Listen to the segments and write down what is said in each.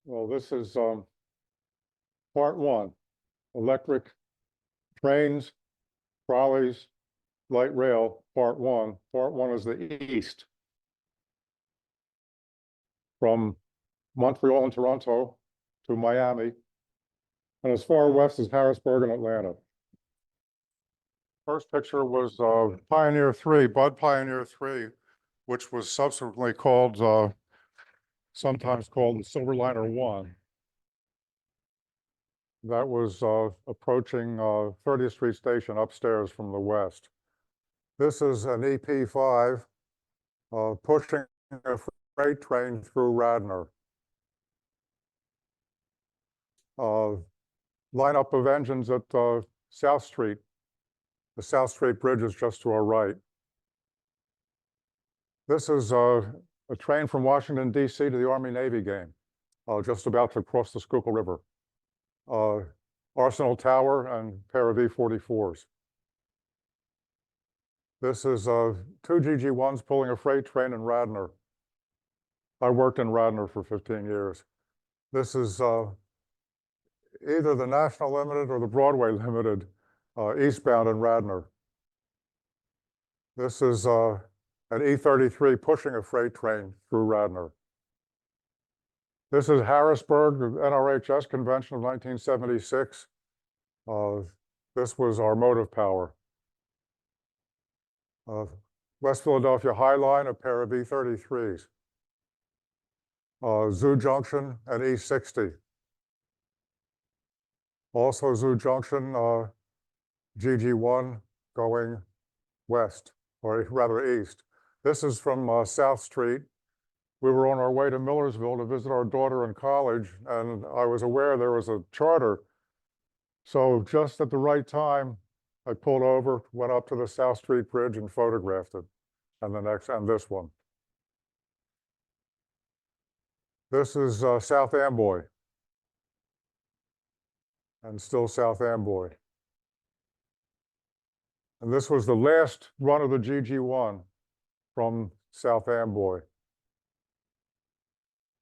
Well, this is part one, electric trains, trolleys, light rail, part one. Part one is the east from Montreal and Toronto to Miami, and as far west as Harrisburg and Atlanta. First picture was Pioneer 3, Bud Pioneer 3, which was subsequently called, sometimes called the Silverliner 1. That was approaching 30th Street Station upstairs from the west. This is an EP5 pushing a freight train through Radnor. Lineup of engines at South Street. The South Street Bridge is just to our right. This is a train from Washington, D.C. to the Army-Navy game, just about to cross the Schuylkill River. Arsenal Tower and a pair of E-44s. This is two GG1s pulling a freight train in Radnor. I worked in Radnor for 15 years. This is either the National Limited or the Broadway Limited, eastbound in Radnor. This is an E-33 pushing a freight train through Radnor. This is Harrisburg, the NRHS convention of 1976. This was our motive power. West Philadelphia High Line, a pair of E-33s. Zoo Junction and E-60. Also Zoo Junction, GG1 going west, or rather east. This is from South Street. We were on our way to Millersville to visit our daughter in college, and I was aware there was a charter. So just at the right time, I pulled over, went up to the South Street Bridge and photographed it, and this one. This is South Amboy, and still South Amboy. And this was the last run of the GG1 from South Amboy.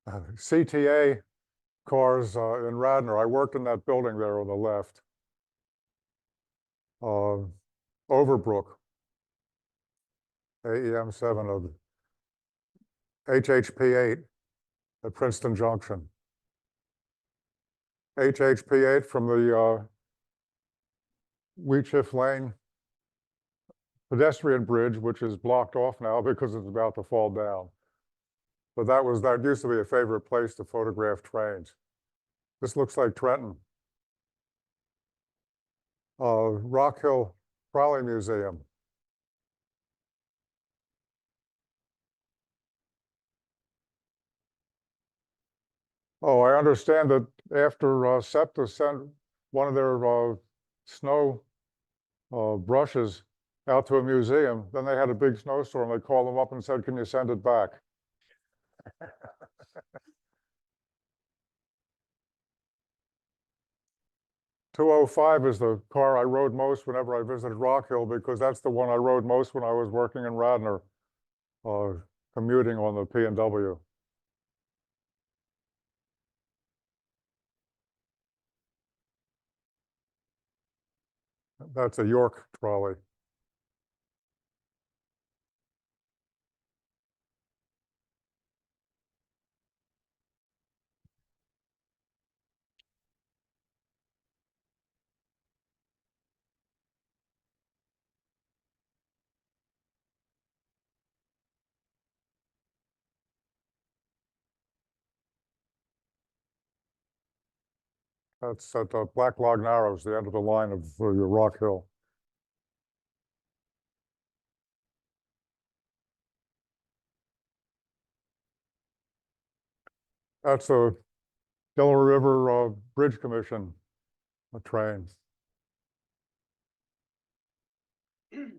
CTA cars in Radnor. I worked in that building there on the left. Overbrook, AEM7 of HHP8 at Princeton Junction. HHP8 from the Wheatshift Lane pedestrian bridge, which is blocked off now because it's about to fall down. But that used to be a favorite place to photograph trains. This looks like Trenton. Rock Hill Trolley Museum. Oh, I understand that after SEPTA sent one of their snow brushes out to a museum, then they had a big snowstorm. They called them up and said, "Can you send it back?" 205 is the car I rode most whenever I visited Rock Hill, because that's the one I rode most when I was working in Radnor, commuting on the P&W. That's a York trolley. That's at Black Log Narrows, the end of the line of your Rock Hill. That's a Delaware River Bridge Commission train. The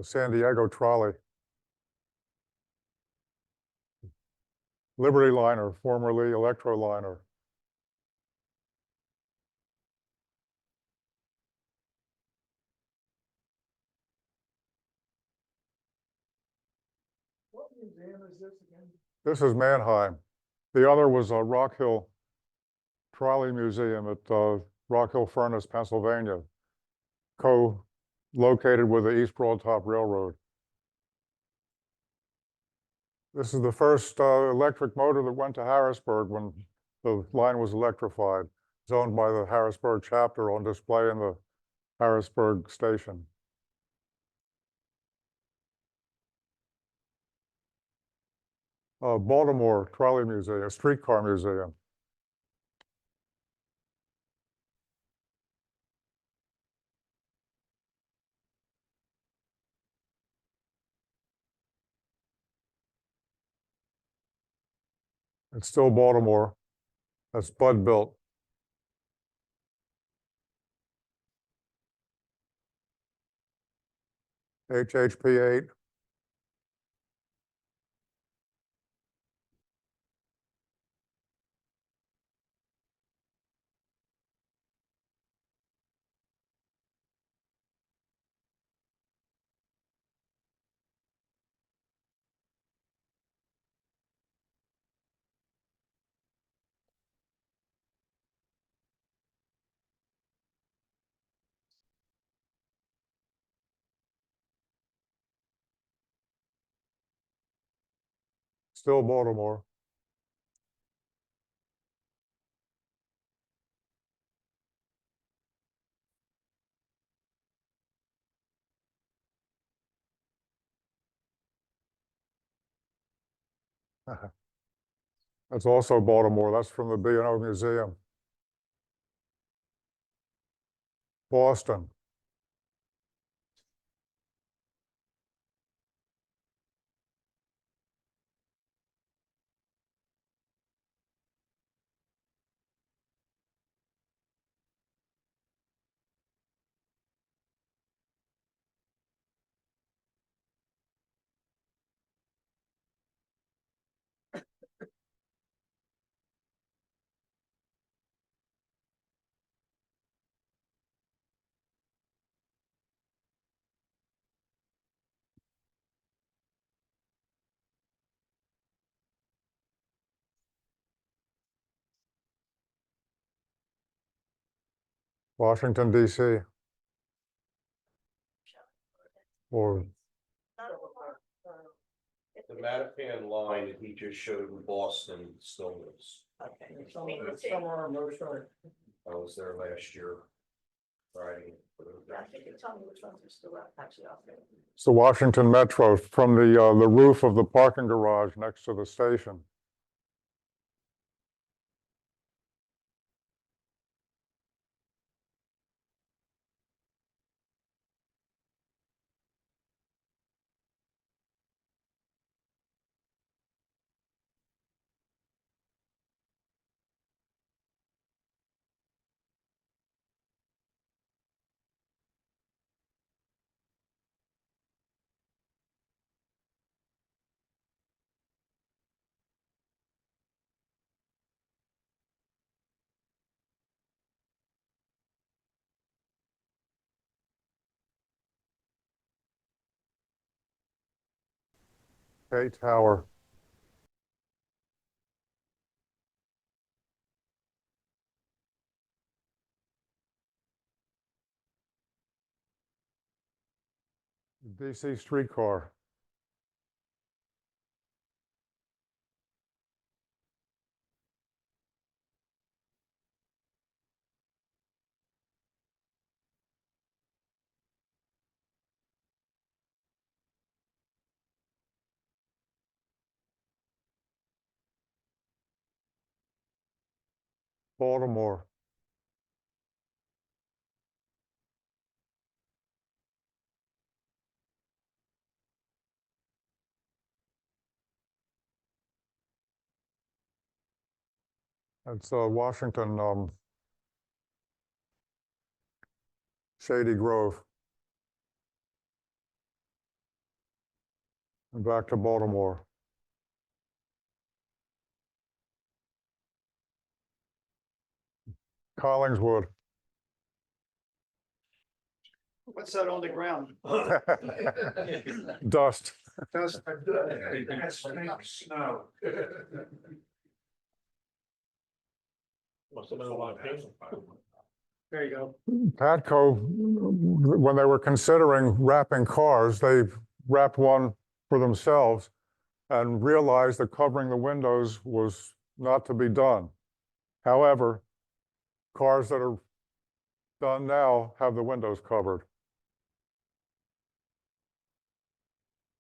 San Diego trolley. Liberty Liner, formerly Electro Liner. museum is this again? This is Mannheim. The other was a Rock Hill Trolley Museum at Rock Hill Furnace, Pennsylvania, co-located with the East Broad Top Railroad. This is the first electric motor that went to Harrisburg when the line was electrified. It's owned by the Harrisburg chapter, on display in the Harrisburg station. Baltimore Trolley Museum, Streetcar Museum. It's still Baltimore. That's Bud built. HHP8. Still Baltimore. That's also Baltimore. That's from the B&O Museum. Boston. Washington, D.C. Or The Mattapan line that he just showed in Boston still is. Okay. Somewhere on North Shore. I was there last year. Friday. Tell me which ones are still actually out there. it's the Washington Metro from the roof of the parking garage next to the station. K Tower. DC streetcar. Baltimore. That's Washington, Shady Grove. And back to Baltimore. Collingswood. What's that on the ground? Dust. That's snow. Must have been a lot of pain. There you go. Patco, when they were considering wrapping cars, they wrapped one for themselves and realized that covering the windows was not to be done. However, cars that are done now have the windows covered.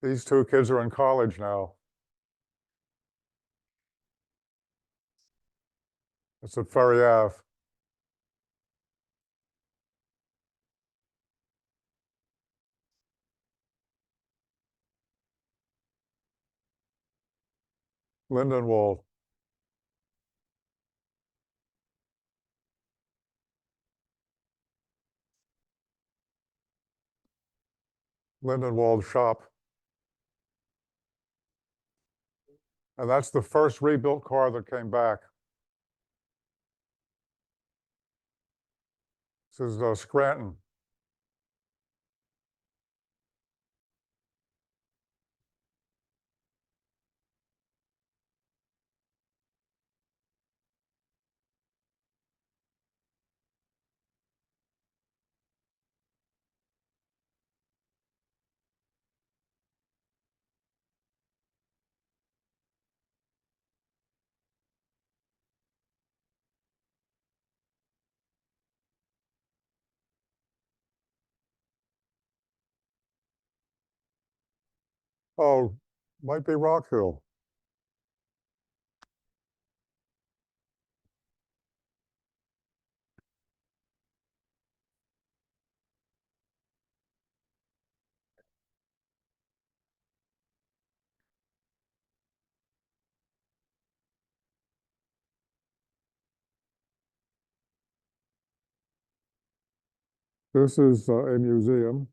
These two kids are in college now. It's at Ferry Ave. Lindenwold. Lindenwold shop. And that's the first rebuilt car that came back. This is Scranton. Oh, might be Rock Hill. This is a museum.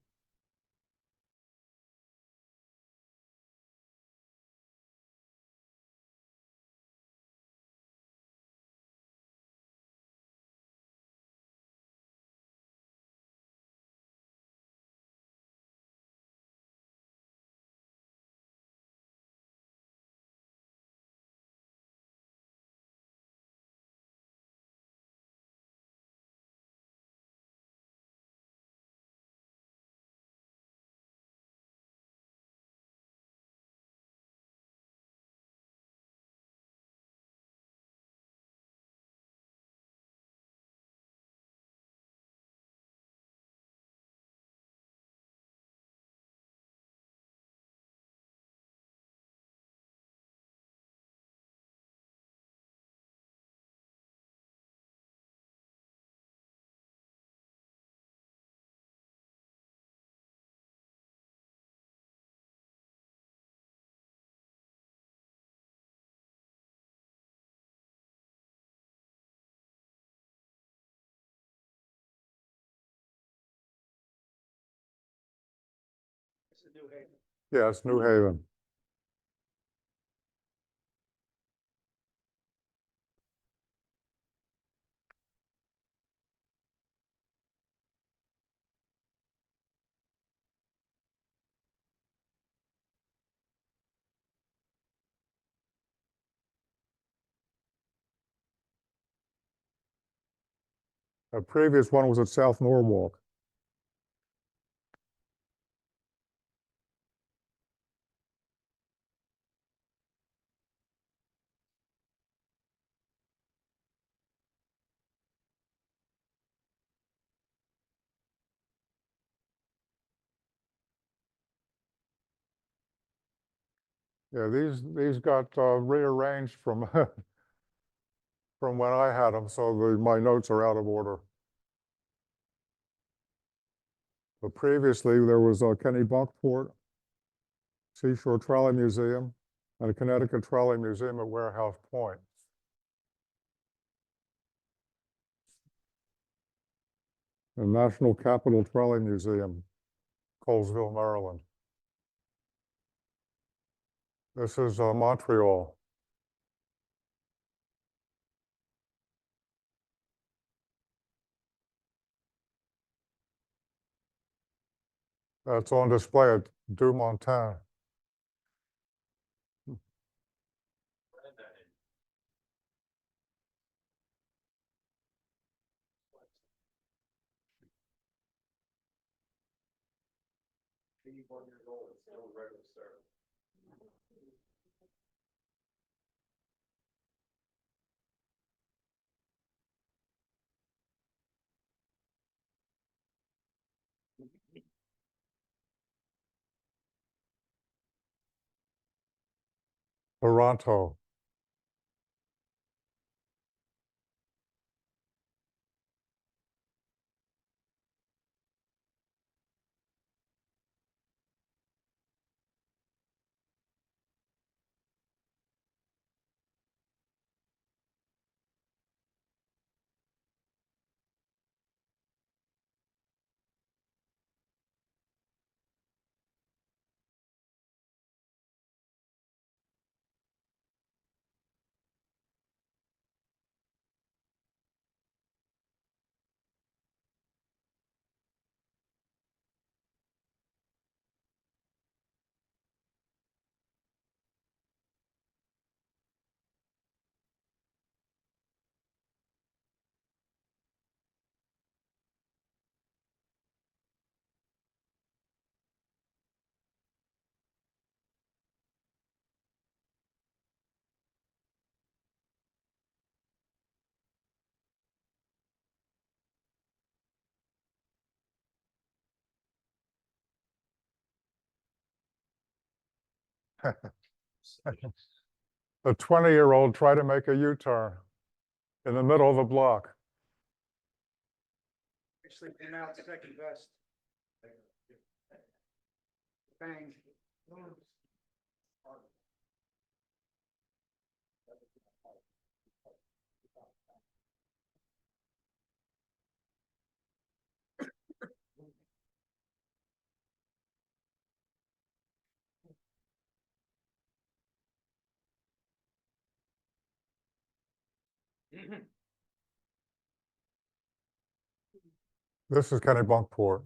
This is New Haven. Yes, New Haven. A previous one was at South Norwalk. Yeah, these got rearranged from from when I had them, so my notes are out of order. But previously, there was Kenny Bunkport Seashore Trolley Museum and a Connecticut Trolley Museum at Warehouse Point. The National Capital Trolley Museum, Colesville, Maryland. This is Montreal. That's on display at Du Montin. 81 years old, it's still regular service. Toronto. A 20-year-old tried to make a U-turn in the middle of the block. Actually came out second best. Bang. This is Kennebunkport.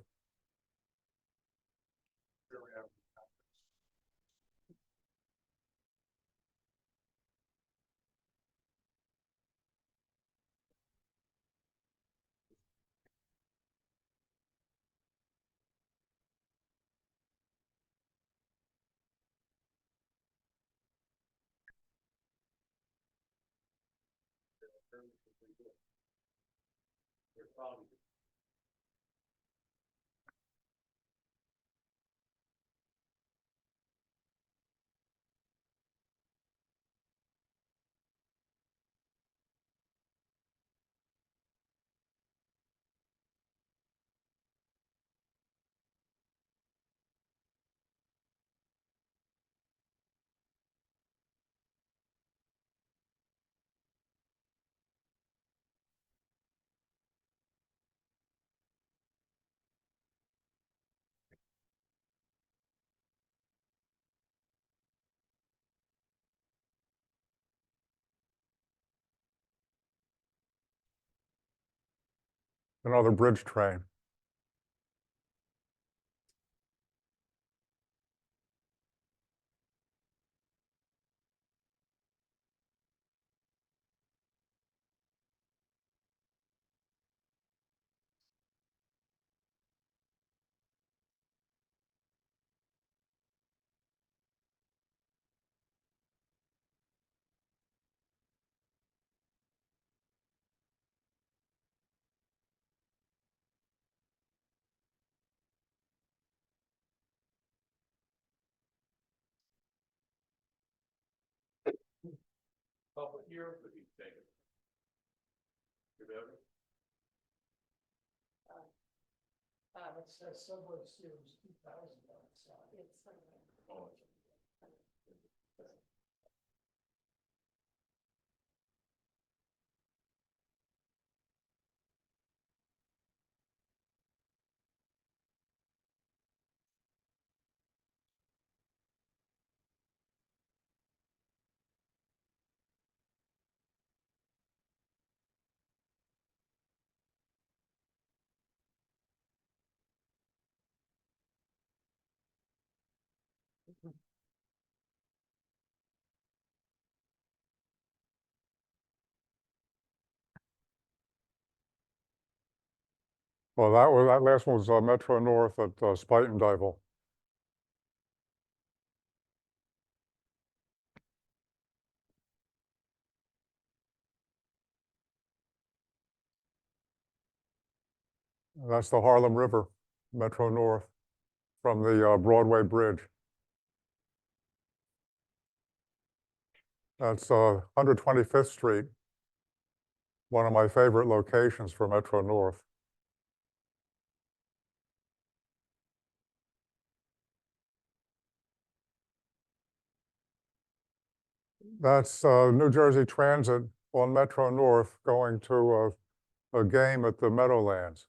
Another bridge train. Public hearing could be taken. It says Subway Series 2000 on the side. It's somewhere. Well, that last one was Metro North at Spuyten Duyvil. That's the Harlem River, Metro North, from the Broadway Bridge. That's 125th Street, one of my favorite locations for Metro North. That's New Jersey Transit on Metro North going to a game at the Meadowlands.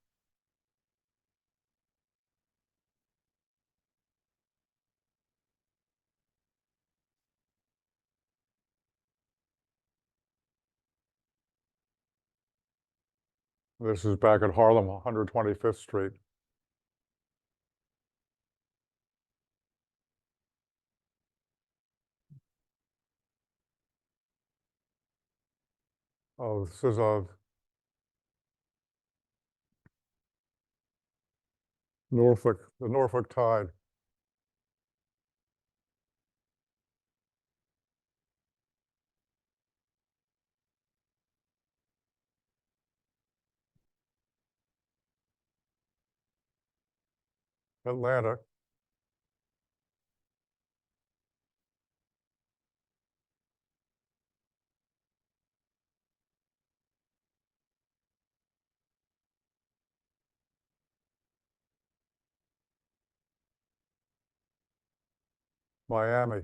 This is back at Harlem, 125th Street. Oh, this is Norfolk, the Norfolk Tide. Atlanta. Miami.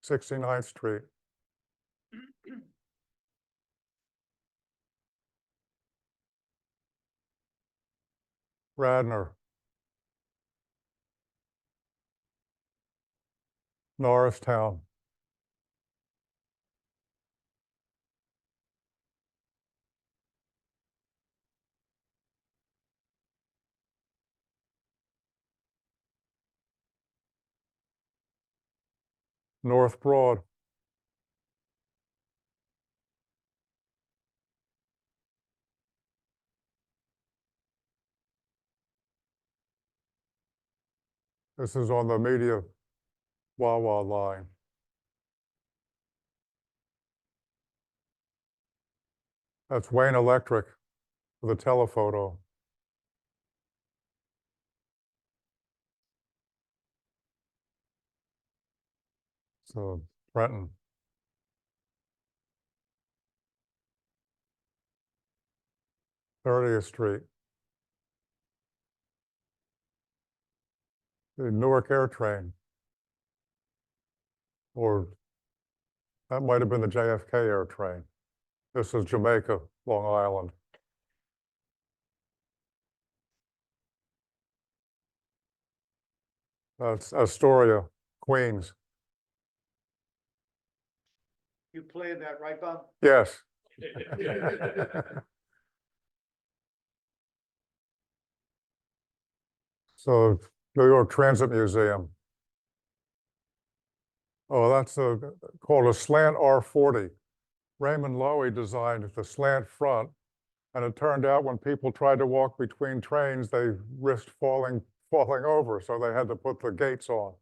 '69th Street. Radnor. Norristown. North Broad. This is on the Media Wawa line. That's Wayne Electric with a telephoto. So Trenton. '30th Street. The Newark Air Train. Or that might have been the JFK Air Train. This is Jamaica, Long Island. That's Astoria, Queens. You played that, right, Bob? Yes. So New York Transit Museum. Oh, that's called a slant R40. Raymond Loewy designed the slant front, and it turned out when people tried to walk between trains, they risked falling over, so they had to put the gates on.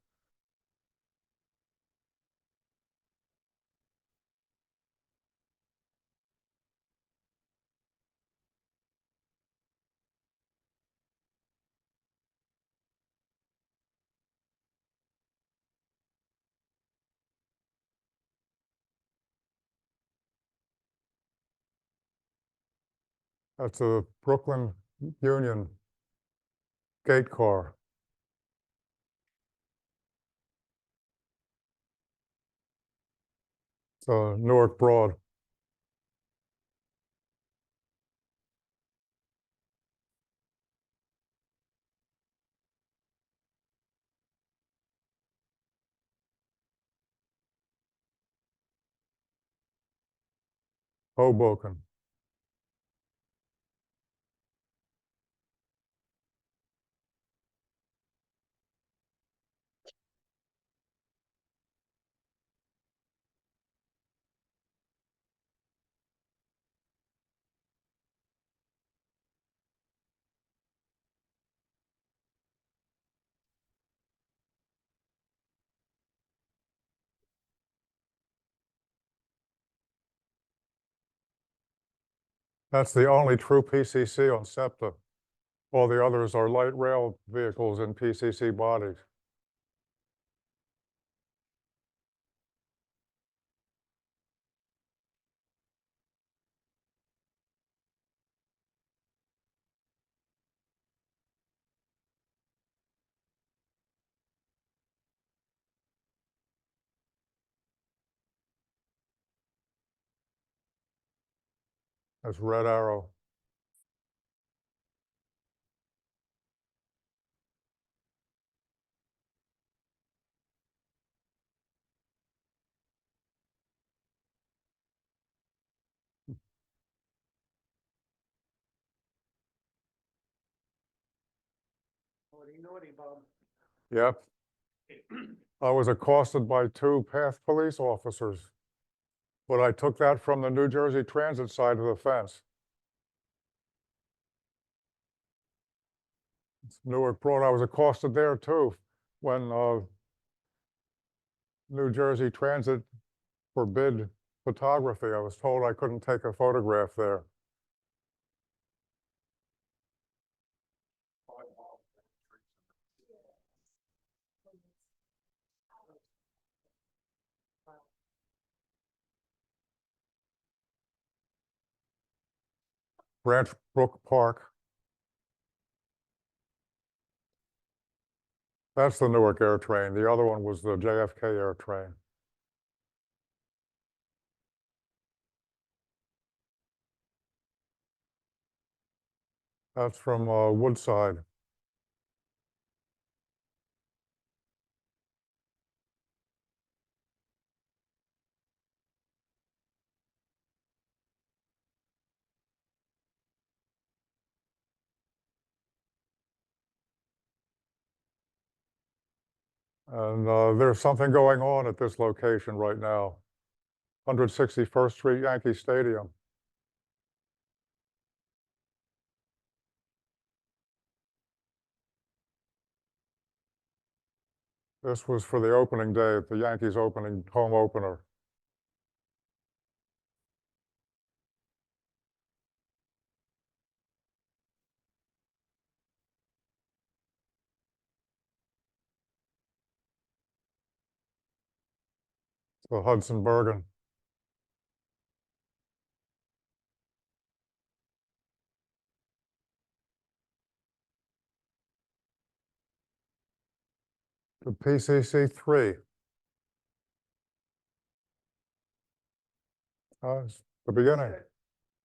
That's a Brooklyn Union gate car. So Newark Broad. Hoboken. That's the only true PCC on SEPTA. All the others are light rail vehicles and PCC bodies. That's Red Arrow. Naughty, Bob. Yep. I was accosted by 2 path police officers, but I took that from the New Jersey Transit side of the fence. Newark Broad, I was accosted there too, when New Jersey Transit forbid photography. I was told I couldn't take a photograph there. Branch Brook Park. That's the Newark Air Train. The other one was the JFK Air Train. That's from Woodside. And there's something going on at this location right now. 161st Street Yankee Stadium. This was for the opening day, the Yankees opening home opener. The Hudson Bergen. The PCC 3. It's the beginning.